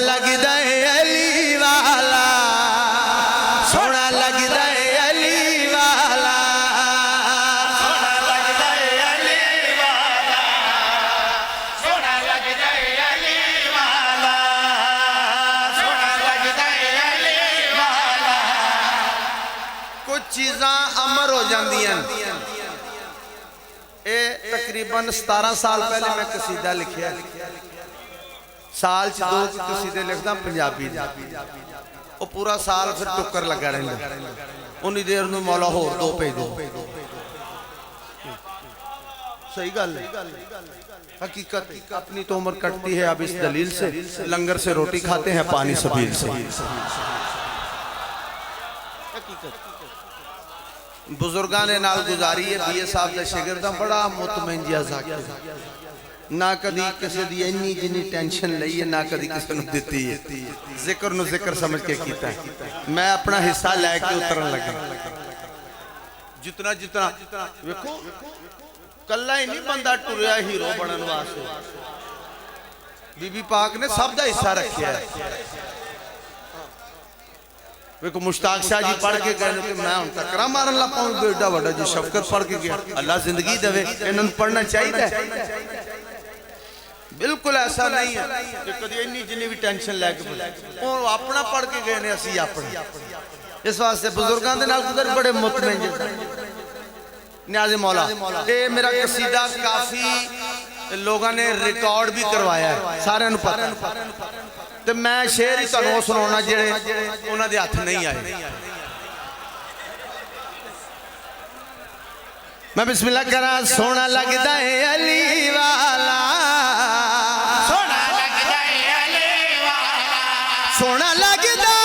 लगदा है अली वाला, सोना लगदा है अली वाला, सोना लगदा है अली वाला, सोना लगदा है अली वाला, सोना लगदा है अली वाला। कुछ चीज़ां अमर हो जांदियां। तकरीबन 17 साल पहले मैं कसीदा लिखिया, साल च 2 कसीदे लिखदा पंजाबी दे, वो पूरा साल फिर टुक्कर लगा रहिंदा, उन्नी देर नूं मौला होर 2 भेज दो। सही गल है, हकीकत अपनी तो उम्र कटती है अब इस दलील से, लंगर से रोटी खाते हैं पानी सबील से। बुजुर्गां ने नाल गुजारी है, बीए साहब का शिगिर्द बड़ा मुतमईन जिहा ज़ाकिर, ना कदी किसी दी इन्नी जिन्नी टेंशन लई है, ना कदी किसी नूं दित्ती है, जिक्र नूं जिक्र समझ के कीता है। मैं अपना हिस्सा लैके उतरन लगा, जितना जितना वेखो कल्ला ही नहीं बंदा टुरिया हीरो बनने वास्ते, बीबी पाक ने सब दा हिस्सा रखिया है। देखो मुश्ताक शाह जी पढ़ के गए कि मैं उन टकरा मारन ला पाऊँ, एडा बड़ा जी शफकत पढ़ के गया, अल्लाह जिंदगी देवे, इन्होंने पढ़ना चाहिए। बिल्कुल ऐसा नहीं है कि कभी इन्नी जिन्नी भी टेंशन लैके वो अपना पढ़ के गए ने, असी अपना। इस वास्ते बुजुर्गों के नाल गुजर बड़े मुतमईन न्याज़े मौला। ये मेरा कसीदा काफी लोगों ने रिकॉर्ड भी करवाया है, सारे नूं पता। तो मैं शेर ही तुहानूं सुनाउणा जिहड़े उन्हां दे हत्थ नहीं आए। मैं बिस्मिल्लाह करा, सोना लगदा है अली वाला, सोना लगदा है अली वाला, सोना लगदा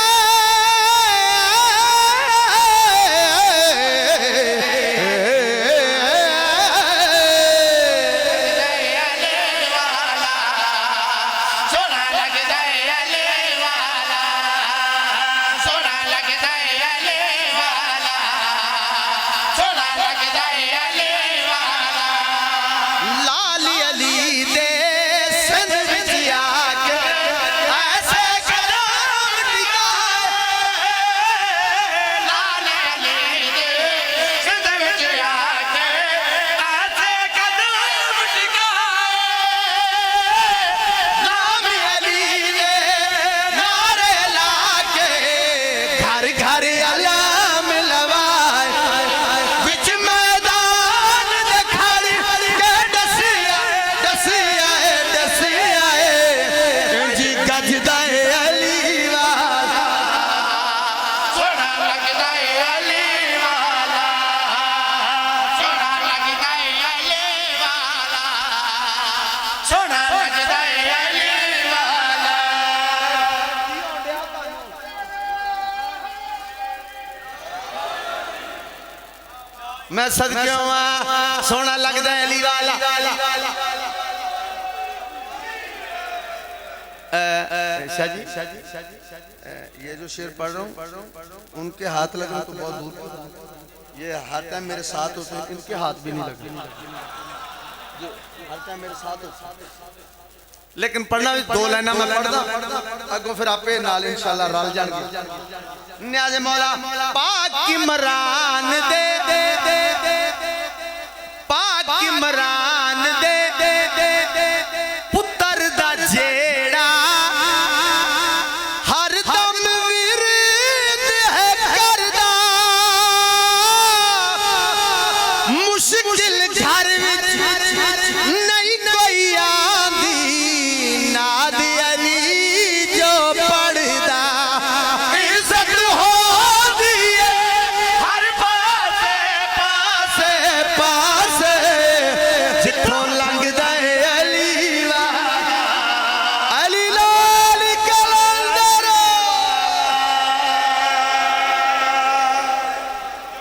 मैं सदके आवां, सोना लगदा है अली वाला। शाह जी ये जो शेर पढ़ रहा हूँ उनके हाथ लगना तो बहुत दूर, ये हर टाइम मेरे साथ होते हैं, इनके हाथ भी नहीं लगते, जो हर टाइम मेरे साथ होते। लेकिन पढ़ना भी 2 लाइना मैं पढ़दा, अगों फिर आपे नाल इंशाल्लाह रल जाणगे। न्याज़े मौला पाक इमरान दे, पाक इमरान दे पुत्र दा जेड़ा हर दम विरद है करदा, मुश्किल घर